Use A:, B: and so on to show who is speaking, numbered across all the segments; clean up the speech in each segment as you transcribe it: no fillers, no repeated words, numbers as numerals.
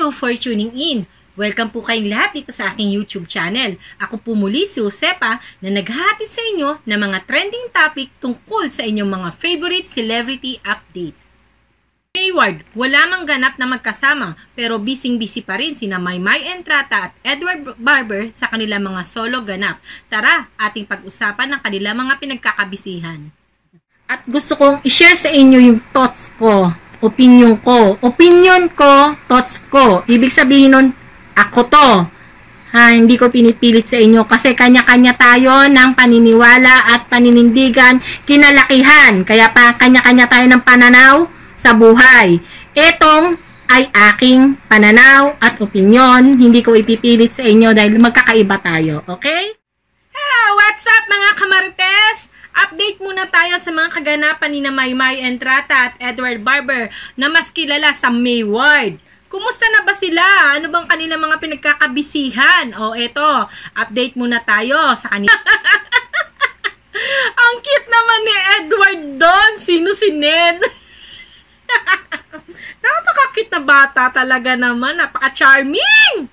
A: you for tuning in. Welcome po kayong lahat dito sa aking YouTube channel. Ako po muli si Josepa na naghahati sa inyo ng mga trending topic tungkol sa inyong mga favorite celebrity update. Hayward, wala mang ganap na magkasama pero busy-busy pa rin sina Maymay Entrata at Edward Barber sa kanilang mga solo ganap. Tara, ating pag-usapan ng kanilang mga pinagkakabisihan. At gusto kong i-share sa inyo yung thoughts ko, opinion ko, thoughts ko. Ibig sabihin nun, ako to. Hindi ko pinipilit sa inyo kasi kanya-kanya tayo ng paniniwala at paninindigan, kinalakihan. Kaya pa kanya-kanya tayo ng pananaw sa buhay. Etong ay aking pananaw at opinyon. Hindi ko ipipilit sa inyo dahil magkakaiba tayo. Okay? Hello! What's up mga kamarites? Update muna tayo sa mga kaganapan ni Maymay Entrata at Edward Barber na mas kilala sa Mayward. Kumusta na ba sila? Ano bang kanilang mga pinagkakabisihan? O eto, update muna tayo sa kanila. Ang cute naman ni Edward doon. Sino si Ned? Napaka-cute na bata talaga naman. Napaka-charming!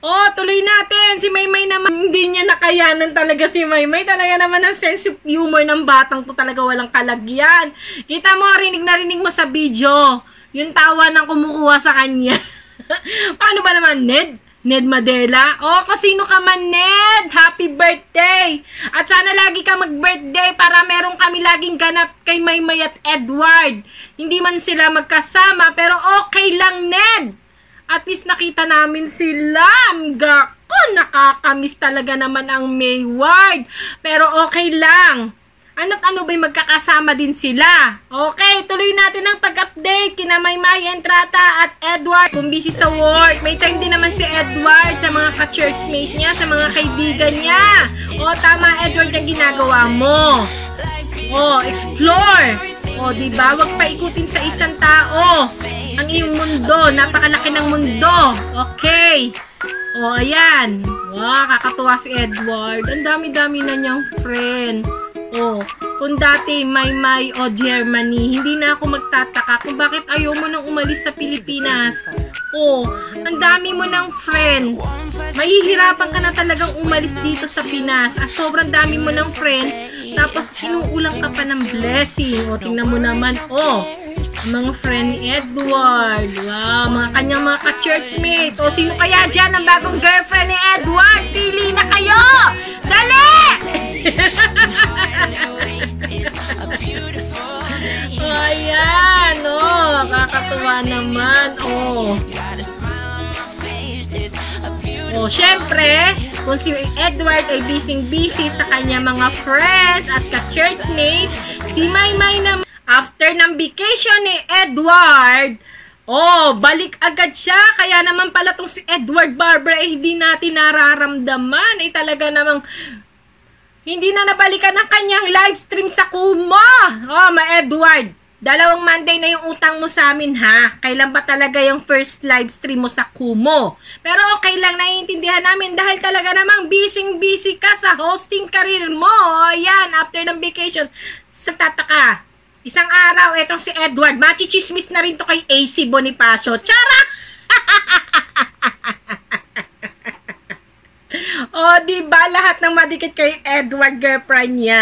A: Oh, tuloy natin. Si Maymay naman, hindi niya nakayanan talaga si Maymay. Talaga naman ang sense of humor ng batang to talaga walang kalagyan. Kita mo, rinig na rinig mo sa video. Yung tawa ng kumukuha sa kanya. Paano ba naman, Ned? Ned Madela? Oh, kung sino ka man, Ned! Happy birthday! At sana lagi ka mag-birthday para meron kami laging ganap kay Maymay at Edward. Hindi man sila magkasama, pero okay lang, Ned! At least nakita namin sila. Gako, nakakamiss talaga naman ang Mayward. Pero okay lang. Ano't ano ba'y magkakasama din sila? Okay, tuloy natin ang pag-update kina Maymay Entrata at Edward. Kung busy sa work, may time din naman si Edward sa mga ka-churchmate niya, sa mga kaibigan niya. O, tama Edward ang ginagawa mo. O, explore. O, diba? Huwag pa ikutin sa isang tao. Ang iyong mundo, napakalaki ng mundo. Okay. O, ayan. Wow, kakatuwa si Edward. Ang dami-dami na niyang friend. Oh, kung dati Maymay o Germany, hindi na ako magtataka kung bakit ayaw mo nang umalis sa Pilipinas. Oh, ang dami mo ng friend. Mahihirapan ka na talagang umalis dito sa Pinas. Sobrang dami mo ng friend. Tapos inuulang ka pa ng blessing. O, tingnan mo naman. Oh, mga friend ni Edward. Wow, mga kanyang mga ka-churchmate. O, sino kaya dyan ang bagong girlfriend ni Edward? Pili na kayo! Dali! Oh, ayan. Oh, kakatuwa naman. Oh. Oh, syempre, kung si Edward ay busy sa kanya mga friends at ka-churchmates, si Maymay naman, after ng vacation ni Edward, oh, balik agad siya. Kaya naman pala tong si Edward Barber ay hindi natin nararamdaman. Ay talaga namang hindi na nabalikan ang kanyang live stream sa Kumu. Oh, Edward, 2 Monday na yung utang mo sa amin, ha? Kailan ba talaga yung first live stream mo sa Kumu? Pero okay lang, naiintindihan namin dahil talaga namang busy ka sa hosting career mo. Ayan, after ng vacation, sa tataka. Isang araw, etong si Edward, machichismis na rin to kay AC Bonifacio. Chara! Oh, diba lahat ng madikit kay Edward girlfriend niya?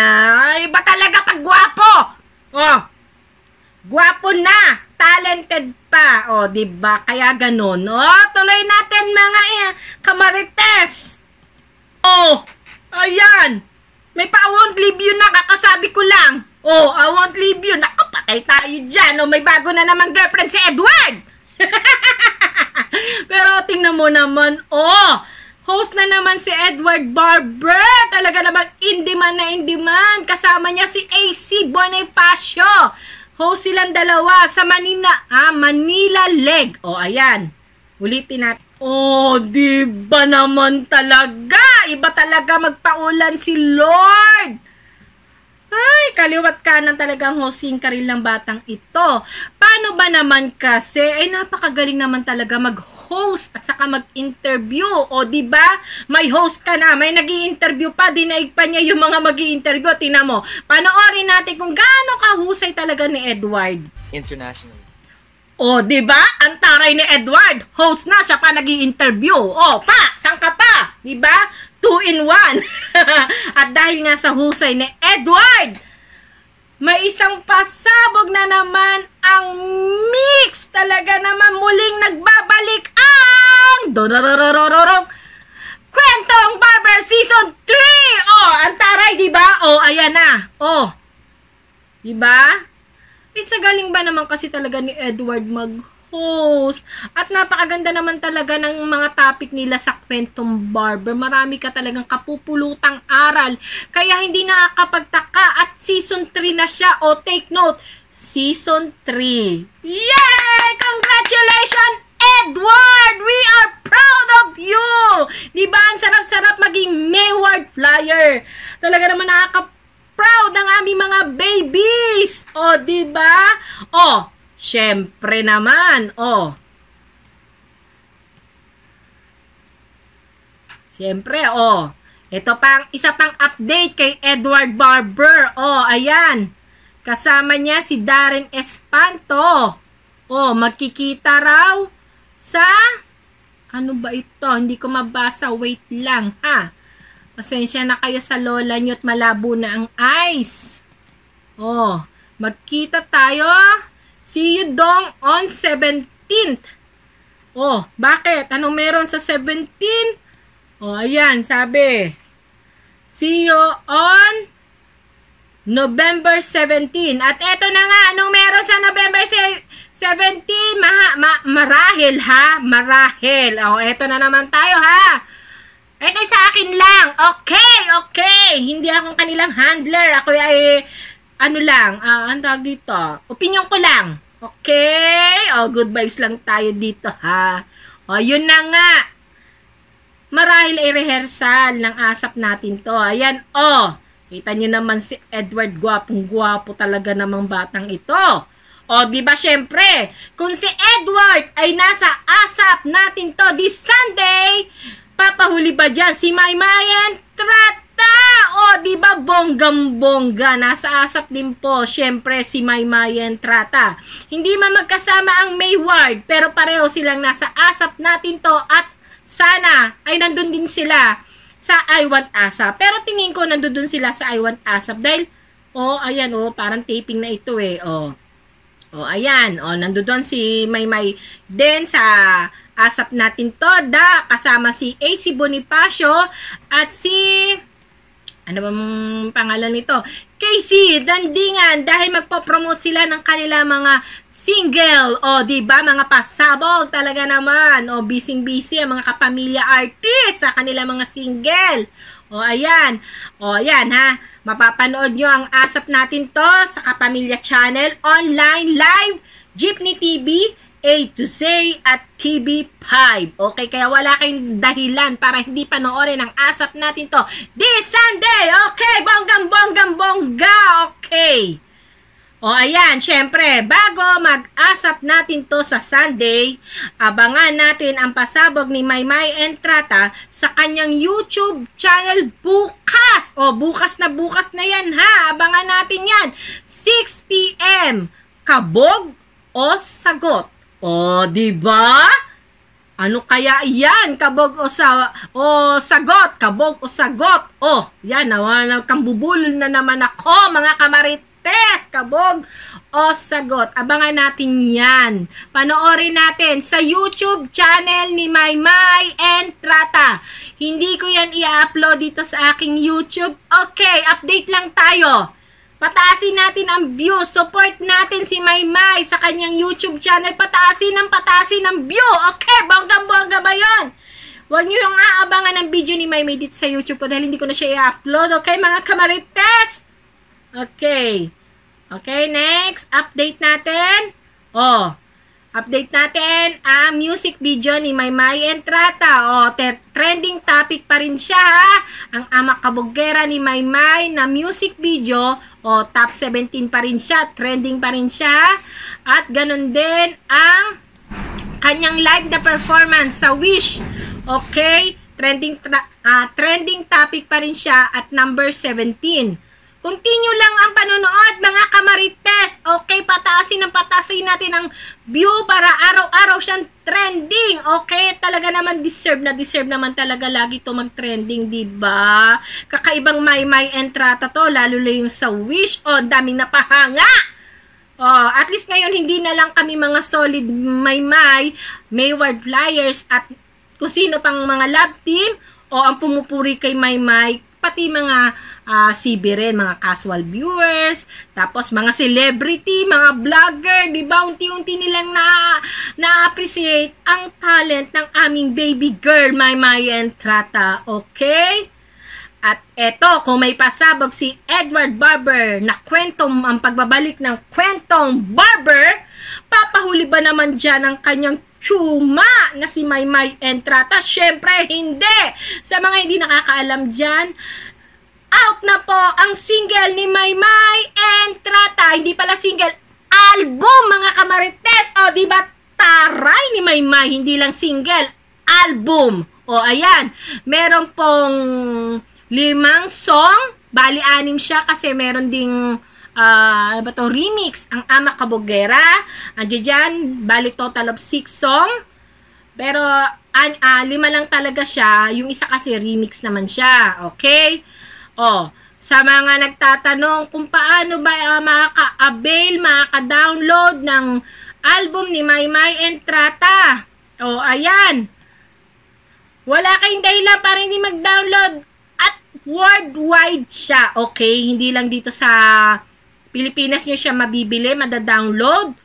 A: Iba talaga pag gwapo. Oh, gwapo na, talented pa. Oh, diba? Kaya ganun. Oh, tuloy natin mga kamarites. Oh, ayan. May pa I won't leave you na, kakasabi ko lang. Oh, I won't leave you. Naku, patay tayo dyan. Oh, may bago na naman girlfriend si Edward. Pero tingnan mo naman, oh, host na naman si Edward Barber. Talaga namang in-demand. Kasama niya si AC Bonifacio. Host silang dalawa sa Manila Leg. O, ayan. Ulitin natin. Oh, diba naman talaga? Iba talaga magpaulan si Lord. Ay, kaliwat kanan talagang hosting career ng batang ito. Paano ba naman kasi? Ay, napakagaling naman talaga mag-host at saka mag-interview. O, diba? May host ka na, may nag-i-interview pa, dinaig pa niya yung mga mag-i-interview. Tingnan mo, panoorin natin kung gaano kahusay talaga ni Edward.
B: Internationally.
A: O, di ba? Ang taray ni Edward. Host na, siya pa nag-i-interview. O, pa, saan ka pa? Di ba? 2 in 1. At dahil nga sa husay ni Edward, may isang pasabog na naman ang mix. Talaga naman muling nagbabalik ang Kwentong Barber Season 3. Oh, ang taray, di ba? Oh, ayan na. Oh. Di ba? Isa galing ba naman kasi talaga ni Edward mag-host? At napakaganda naman talaga ng mga topic nila sa Kwentong Barber. Marami ka talagang kapupulutang aral. Kaya hindi nakakapagtaka at Season 3 na siya. O, take note, Season 3. Yay! Congratulations, Edward! We are proud of you! Diba? Ang sarap-sarap maging Mayward Flyer. Talaga naman nakaka-proud ang aming mga babies. O, diba? O, syempre naman. O. Syempre, o. Ito pang, isa pang update kay Edward Barber. O, ayan. Kasama niya si Darren Espanto. O, magkikita raw sa, ano ba ito? Hindi ko mabasa. Wait lang, ha? Pasensya na kayo sa lola nyo at malabo na ang eyes. Oh, magkita tayo. See you dong on 17th. Oh, bakit? Anong meron sa 17? Oh, ayan, sabi. See you on November 17. At eto na nga, anong meron sa November 17? Marahil, ha? Marahil. Oh, eto na naman tayo, ha? Eto sa akin lang. Okay. Hindi akong kanilang handler. Ako ay, ano lang, ang tawag dito. Opinion ko lang. Okay? Oh, good vibes lang tayo dito, ha? Oh, yun na nga. Marahil ay rehearsal ng asap natin to. Ayan, oh. Kita nyo naman si Edward, gwapong-gwapo talaga namang batang ito. O, di ba syempre, kung si Edward ay nasa asap natin to this Sunday, papahuli ba dyan si Maymayan Trata? O, di ba bonggam-bongga, nasa asap din po, syempre si Maymayan Trata. Hindi man magkasama ang Mayward, pero pareho silang nasa asap natin to at sana ay nandun din sila sa I Want ASAP. Pero tingin ko nandun sila sa I Want ASAP dahil, ayan, parang taping na ito eh, O, ayan. O, nandoon si Maymay din sa asap natin to. Kasama si AC Bonifacio at si, ano bang pangalan nito? Casey Dandingan dahil magpo-promote sila ng kanila mga single. O, diba? Mga pasabog talaga naman. O, busy-busy ang mga kapamilya artist sa kanila mga single. O, ayan. O, ayan, ha? Mapapanood nyo ang asap natin to sa Kapamilya Channel, online, live, Jeepney TV, A to Z at TV5. Okay, kaya wala kayong dahilan para hindi panoorin ang asap natin to this Sunday. Okay, bongga. Okay. O, ayan, syempre, bago mag-asap natin to sa Sunday, abangan natin ang pasabog ni Maymay Entrata sa kanyang YouTube channel bukas. O, bukas na yan, ha? Abangan natin yan. 6 p.m. Kabog o sagot? O, diba? Ano kaya yan? Kabog o sagot? Kabog o sagot? O, yan, kambubulol na naman ako, mga kamarit. Kabog o sagot. Abangan natin yan. Panoorin natin sa YouTube channel ni Maymay Entrata. Hindi ko yan i-upload dito sa aking YouTube. Okay, update lang tayo. Pataasin natin ang views. Support natin si Maymay sa kanyang YouTube channel. Pataasin ng view. Okay, bonggang-bongga ba yun? Huwag nyo yung aabangan ng video ni Maymay dito sa YouTube ko dahil hindi ko na siya i-upload. Okay, mga kamarites? Okay. Okay, next. Update natin. Update natin ang music video ni Maymay Entrata. Trending topic pa rin siya, ha? Ang ama kabugera ni Maymay na music video. Top 17 pa rin siya. Trending pa rin siya. At ganun din ang kanyang live na performance sa Wish. Okay? Trending topic pa rin siya at number 17. Continue lang ang panonood, mga kamarites. Okay, pataasin natin ang view para araw-araw siyang trending. Okay, talaga naman deserve naman talaga lagi to mag-trending, diba? Kakaibang Maymay Entrata to, lalo na yung sa Wish. Daming napahanga. At least ngayon, hindi na lang kami mga solid Maymay, Mayward Flyers, at kung sino pang mga love team, ang pumupuri kay Maymay, pati mga CB rin, mga casual viewers, tapos mga celebrity, mga vlogger, di ba? Unti-unti nilang na-appreciate ang talent ng aming baby girl, Maymay Entrata. Okay? At eto, kung may pasabog si Edward Barber na ang pagbabalik ng kwentong Barber, papahuli ba naman dyan ang kanyang tsuma na si Maymay Entrata? Syempre, hindi! Sa mga hindi nakakaalam dyan, out na po ang single ni Maymay Entrata. Hindi pala single, album, mga kamarites. Diba taray ni Maymay, hindi lang single, album. Ayan, meron pong 5 song, bali 6 siya kasi meron ding remix, ang Ama Kabogera. Andiyan dyan, bali total of 6 song. Pero 5 lang talaga siya, yung isa kasi remix naman siya. Okay? Sa mga nagtatanong kung paano ba makaka-avail, makaka-download ng album ni Maymay Entrata. Ayan. Wala kayong dahilan para hindi mag-download at worldwide siya. Okay? Hindi lang dito sa Pilipinas nyo siya mabibili, mada-download.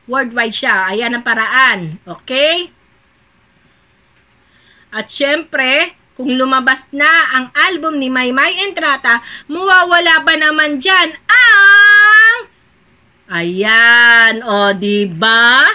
A: Worldwide siya. Ayan ang paraan. Okay? At syempre, kung lumabas na ang album ni Maymay Entrata, mawawala ba naman dyan ang... Ayan, diba?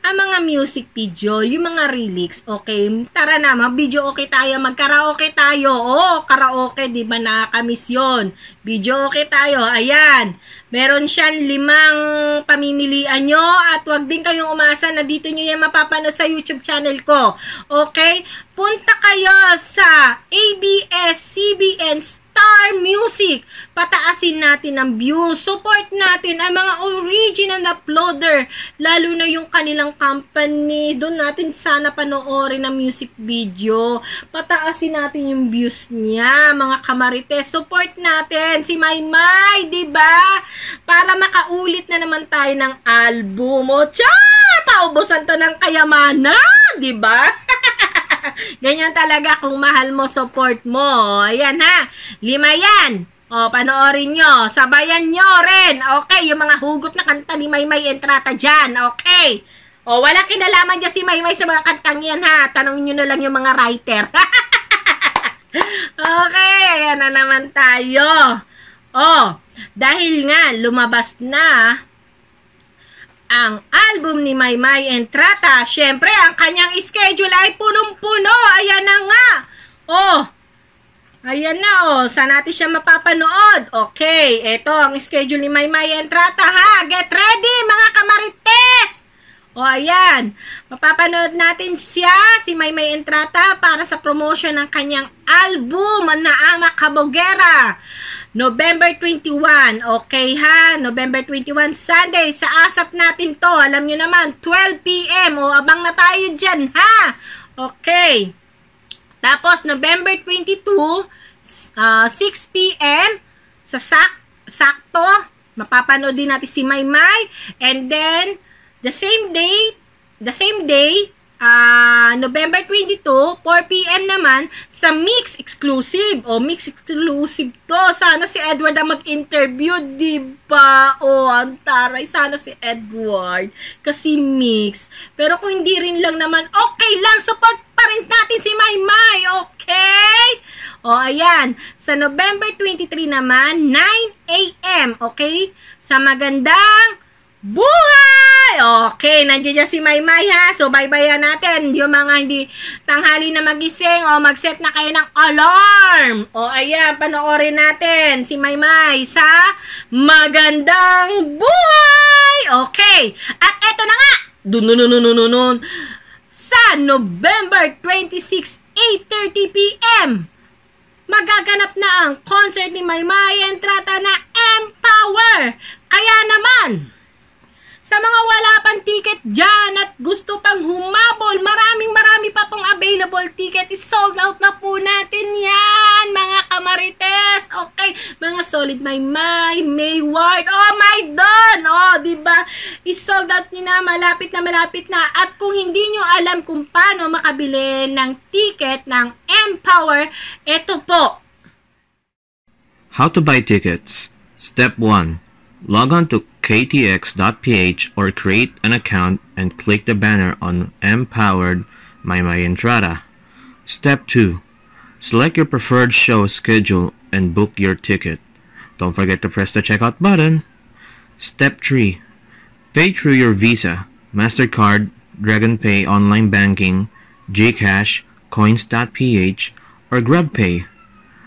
A: Ang mga music video, yung mga lyrics, okay? Tara na, mag-video okay tayo, mag-karaoke tayo. Karaoke, diba nakakamiss yun? Video okay tayo, ayan. Meron siyang 5 pamimilian nyo at wag din kayong umasa na dito nyo yan mapapanood sa YouTube channel ko. Okay? Punta kayo sa ABS-CBN Star Music. Pataasin natin ang views. Support natin ang mga original uploader. Lalo na yung kanilang company. Doon natin sana panoorin ang music video. Pataasin natin yung views niya, mga kamarites. Support natin si Maymay, diba? Para makaulit na naman tayo ng album. Paubusan to ng kayamanan, diba? Ganyan talaga kung mahal mo, support mo. Ayan ha, 5 yan. Panoorin nyo. Sabayan nyo rin. Okay, yung mga hugot na kanta ni Maymay Entrata dyan. Okay. Wala kinalaman dyan si Maymay sa mga kantang yan ha. Tanongin nyo na lang yung mga writer. Okay, ayan na naman tayo. Dahil nga lumabas na ang album ni Maymay Entrata, syempre ang kanyang schedule ay punong-puno. Ayan na nga. Ayan na saan natin siya mapapanood? Okay, ito ang schedule ni Maymay Entrata ha. Get ready, mga kamarites. Ayan. Mapapanood natin siya, si Maymay Entrata, para sa promotion ng kanyang album na Ama Kabogera. November 21, okay ha? November 21, Sunday, sa ASAP natin to. Alam nyo naman, 12 p.m. Abang na tayo dyan, ha? Okay. Tapos, November 22, 6 p.m. sa sakto, mapapanood din natin si Maymay. And then, the same day, November 22, 4 p.m. naman, sa Mix Exclusive. Mix Exclusive to. Sana si Edward ang mag-interview, diba? Ang taray. Sana si Edward. Kasi Mix. Pero kung hindi rin lang naman, okay lang. Support pa rin natin si Maymay. Okay? Ayan. Sa November 23 naman, 9 a.m. Okay? Sa magandang buhay! Okay, nandiyan si Maymay ha. So, bye-bye natin. Yung mga hindi tanghali na magising, mag-set na kayo ng alarm. Ayan, panoorin natin si Maymay sa magandang buhay! Okay, at eto na nga, sa November 26, 8:30 p.m. magaganap na ang concert ni Maymay Entrata na Empower. Kaya naman, sa mga wala pang ticket dyan at gusto pang humabol, marami pa pong available ticket. Is-sold out na po natin yan, mga kamarites. Okay, mga solid Maymay, Mayward, oh my Don! Oh, diba? Is-sold out nyo na, malapit na. At kung hindi nyo alam kung paano makabili ng ticket ng Empower, eto po.
B: How to buy tickets. Step 1. Log on to ktx.ph or create an account and click the banner on Empowered Maymay Entrata. Step 2. Select your preferred show schedule and book your ticket. Don't forget to press the checkout button. Step 3. Pay through your Visa, MasterCard, DragonPay online banking, GCash, Coins.ph, or GrabPay.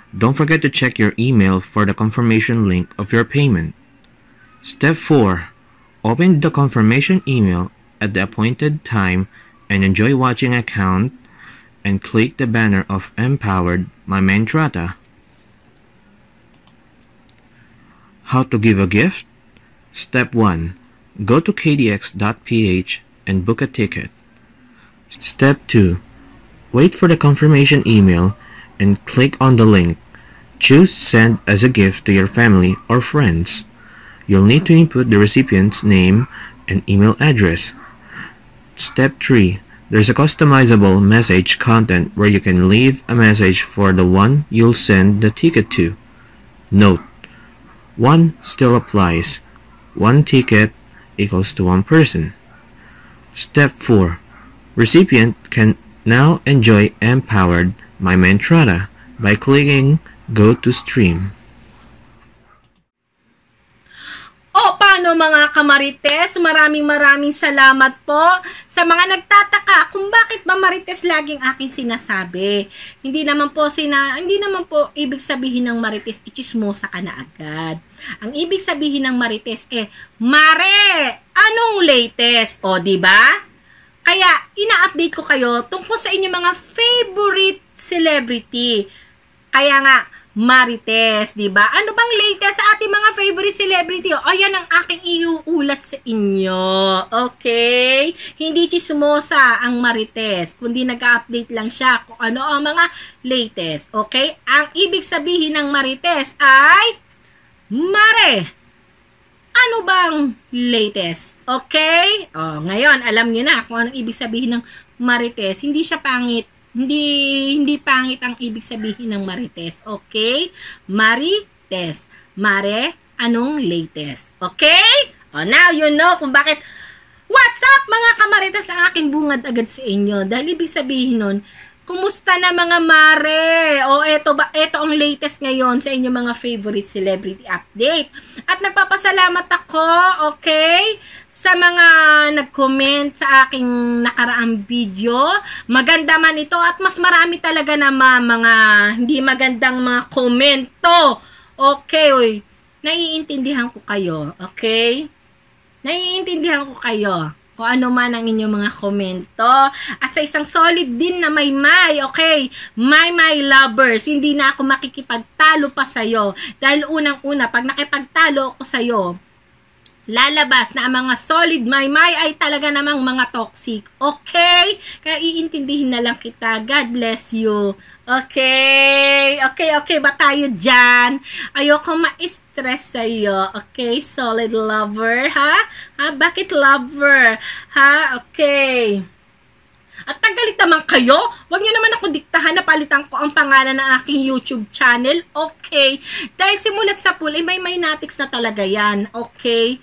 B: Don't forget to check your email for the confirmation link of your payment. Step 4. Open the confirmation email at the appointed time and enjoy watching account and click the banner of Empowered Maymay Entrata. How to give a gift? Step 1. Go to ktx.ph and book a ticket. Step 2. Wait for the confirmation email and click on the link. Choose Send as a gift to your family or friends. You'll need to input the recipient's name and email address. Step 3. There's a customizable message content where you can leave a message for the one you'll send the ticket to. Note: 1 still applies. 1 ticket equals to 1 person. Step 4. Recipient can now enjoy Empowered Maymay Entrata by clicking Go to Stream.
A: O paano mga kamarites, maraming salamat po sa mga nagtataka kung bakit ba marites laging aking sinasabi. Hindi naman po ibig sabihin ng marites ichismosa ka na agad. Ang ibig sabihin ng marites mare, anong latest? O di ba? Kaya ina-update ko kayo tungkol sa inyong mga favorite celebrity. Kaya nga marites, di ba? Ano bang latest sa ating mga favorite celebrity? O, ayan ang aking iuulat sa inyo. Okay? Hindi chismosa ang marites, kundi nag-update lang siya kung ano ang mga latest. Okay? Ang ibig sabihin ng marites ay mare. Ano bang latest? Okay? O, ngayon, alam niyo na kung anong ibig sabihin ng marites. Hindi siya pangit. Hindi pangit ang ibig sabihin ng marites. Okay? Marites. Mare, anong latest? Okay? Oh, now you know kung bakit. What's up mga kamarites, ang aking bungad agad sa inyo. Dahil ibig sabihin nun, kumusta na mga mare? O eto ang latest ngayon sa inyong mga favorite celebrity update. At nagpapasalamat ako, okay? Sa mga nag-comment sa aking nakaraang video. Maganda man ito at mas marami talaga naman mga hindi magandang mga komento. Okay, oy. Naiintindihan ko kayo. Okay? Naiintindihan ko kayo kung ano man ang inyong mga komento. At sa isang solid din na Maymay, okay? Maymay lovers, hindi na ako makikipagtalo pa sa'yo. Dahil unang-una, pag nakipagtalo ako sa'yo, lalabas na ang mga solid Maymay ay talaga namang mga toxic. Okay? Kaya iintindihin na lang kita. God bless you. Okay? Okay ba tayo dyan? Ayoko ma-stress sa'yo. Okay? Solid lover, ha? Bakit lover? Ha? Okay. At tagalit naman kayo, huwag nyo naman ako diktahan na palitan ko ang pangalan ng aking YouTube channel. Okay? Dahil simulat sa pool, may Maynatics na talaga yan. Okay?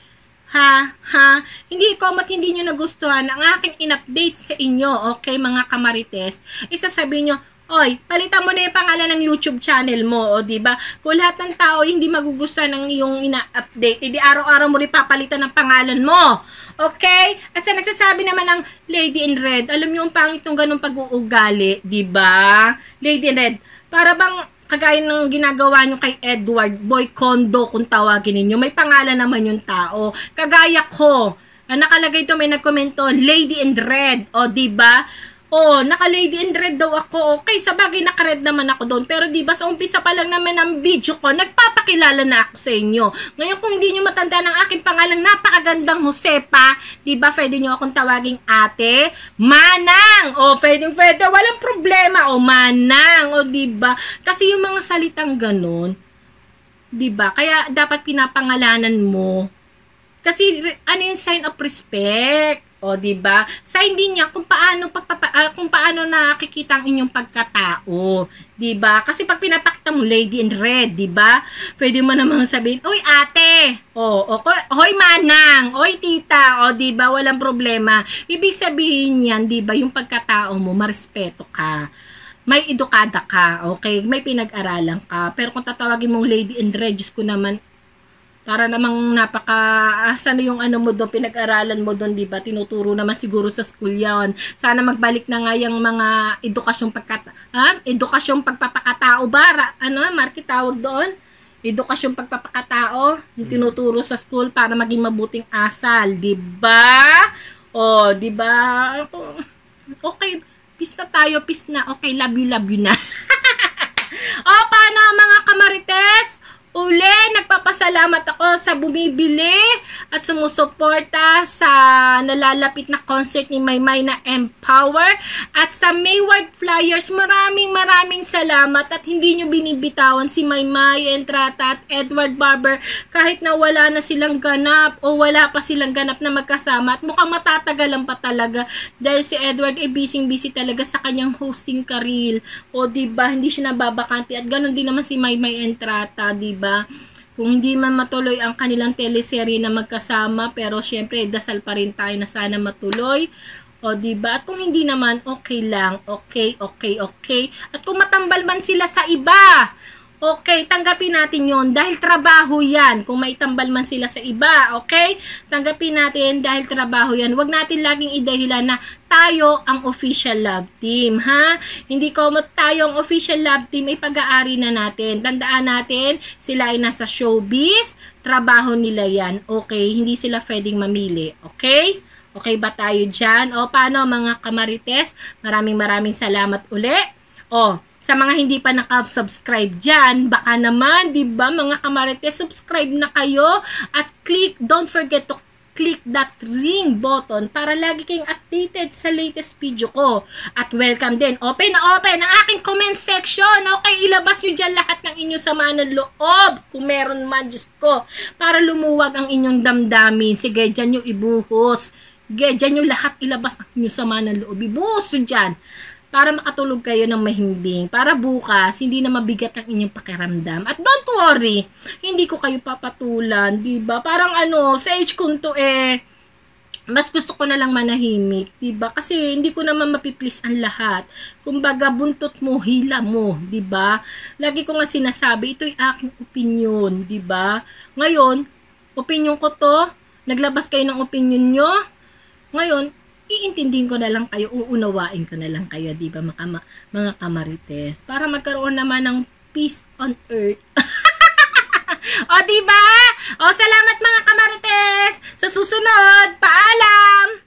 A: Hindi ko hindi nyo nagustuhan ang aking in-update sa inyo, okay mga kamarites, isasabihin nyo, oy, palitan mo na yung pangalan ng YouTube channel mo, o diba? Kung lahat ng tao hindi magugustuhan ng iyong ina-update, hindi araw-araw mo rin papalitan ng pangalan mo, okay? At sa nagsasabi naman ng Lady in Red, alam nyo ang pangit ng ganung pag-uugali, diba? Lady in Red, para bang kagaya ng ginagawa nyo kay Edward Boy Condo kung tawagin ninyo, may pangalan naman yung tao. Kagaya ko, nakalagay ito, may nagkomento, Lady in Red, o diba? Oh, naka-lady in red daw ako. Okay, sa bagay naka-red naman ako doon. Pero diba sa umpisa pa lang naman ng video ko, nagpapakilala na ako sa inyo. Ngayon kung hindi nyo matanda ng aking pangalan, napakagandang Josepa, diba pwede nyo akong tawaging ate, Manang. Oh, pwede, walang problema. Oh, Manang. Oh, diba? Kasi yung mga salitang ganun, diba? Kaya dapat pinapangalanan mo. Kasi ano yung sign of respect? O, diba? Sign din niya kung paano nakikita ang inyong pagkatao. Diba? Kasi pag pinapakita mo lady in red, diba? Pwede mo namang sabihin, oy ate! O, hoy manang! Oy tita! O, diba? Walang problema. Ibig sabihin yan, diba? Yung pagkatao mo, marespeto ka. May edukada ka, okay? May pinag-aralan ka. Pero kung tatawagin mong lady in red, Diyos ko naman, para namang sana yung ano mo doon, pinag-aralan mo doon, diba? Tinuturo naman siguro sa school yan. Sana magbalik na nga yung mga edukasyong pagpapakatao ba? Marky tawag doon? Edukasyong pagpapakatao, yung tinuturo sa school para maging mabuting asal, diba? O, diba? Okay, peace na tayo, peace na. Okay, love you na. O, paano mga kamarites? Uli, nagpapasalamat ako sa bumibili at sumusuporta sa nalalapit na concert ni Maymay na Empower at sa Mayward Flyers. Maraming salamat at hindi nyo binibitawan si Maymay Entrata at Edward Barber kahit na wala na silang ganap o wala pa silang ganap na magkasama at mukhang matatagalan pa talaga dahil si Edward ay busy talaga sa kanyang hosting career. O diba, hindi siya nababakanti at ganun din naman si Maymay Entrata, diba? Kung hindi man matuloy ang kanilang teleserye na magkasama, pero syempre dasal pa rin tayo na sana matuloy. O diba? At kung hindi naman, okay lang. Okay. At kung matambal man sila sa iba, okay, tanggapin natin yon dahil trabaho yan. Kung maitambal man sila sa iba, okay? Tanggapin natin dahil trabaho yan. Huwag natin laging idahilan na tayo ang official love team, ha? Hindi ko tayo ang official love team, ay pag-aari na natin. Tandaan natin, sila ay nasa showbiz, trabaho nila yan, okay? Hindi sila pwedeng mamili, okay? Okay ba tayo dyan? O, paano mga kamarites? Maraming salamat uli. O, sa mga hindi pa nakasubscribe dyan, baka naman, di ba mga kamarites, subscribe na kayo at don't forget to click that ring button para lagi kayong updated sa latest video ko. At welcome din, open ang aking comment section. Okay, ilabas nyo dyan lahat ng inyong sama ng loob, kung meron man, Diyos ko, para lumuwag ang inyong damdamin. Sige, dyan nyo ibuhos. Sige, dyan nyo lahat ilabas ang inyong sama ng loob. Ibuhos nyo dyan. Para makatulog kayo ng mahimbing. Para bukas, hindi na mabigat ang inyong pakiramdam. At don't worry, hindi ko kayo papatulan, diba? Parang sa age kong to mas gusto ko na lang manahimik, diba? Kasi hindi ko naman mapiplease ang lahat. Kumbaga, buntot mo, hila mo, diba? Lagi ko nga sinasabi, ito'y aking opinion, diba? Ngayon, opinion ko to, naglabas kayo ng opinion nyo, ngayon, iintindihin ko na lang kayo, uunawain ko na lang kayo, di ba mga kamarites? Para magkaroon naman ng peace on earth. O, di ba? O, salamat mga kamarites! Sa susunod, paalam!